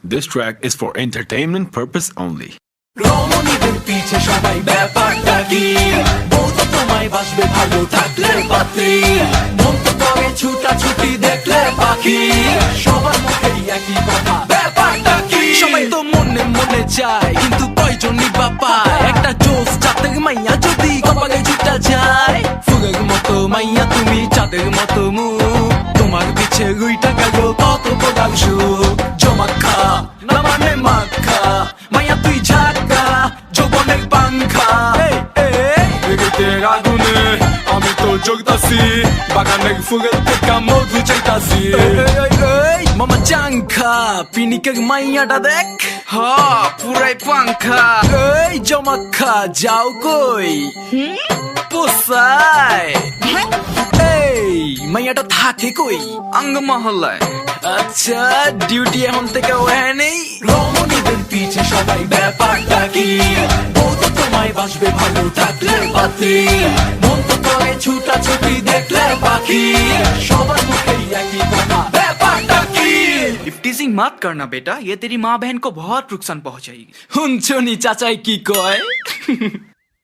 This track is for entertainment purpose only. রমণীদের পিছে সবাই ব্যাপারটা কি বলতো তোমায় বাসবে ভালো থাকলে পাত্রী মন তো করে ছুটাছুটি দেখলে পাখি সবার মুখেই একই কথা ব্যাপারটা কি সবাই তো মনে মনে চায় কিন্তু কয়জনই বা পায় একটা জোস চাঁদের মাইয়া যদি কপালে জুটা যায় ফুলের মতো মাইয়া তুমি চাঁদের মতো মুখ তোমার পিছে রুইটা গেল কত প্রকার সুখ জমাখা না মানে মাখা মাইয়া তুই ঝাঁকা যৌবনের পাংখা এগিতের আগুনে আমি তো জ্বলতাছি বাগানের ফুলের থেকে মধু চাইতাছি মামা চাংখা পিনিকের মাইয়াটা দেখ পুরাই পাংখা এই জমাখা যাও কই পোসায় এই মাইয়াটা থাকে কই আঙ্গ মহল্লায় আচ্ছা ডিউটি এখন থেকে ওহে নেই রমণীদের পিছে সবাই ব্যাপারটা কি বলতো তোমায় বাসবে ভালো থাকলে পাত্রী মন তো করে ছুটাছুটি দেখলে পাখি সবার মুখেই একই কথা ব্যাপারটা কি इफ टीजिंग मत करना बेटा, ये तेरी माँ बहन को बहुत नुकसान पहुंचाएगी। শুনছনি চাচাই কি কয়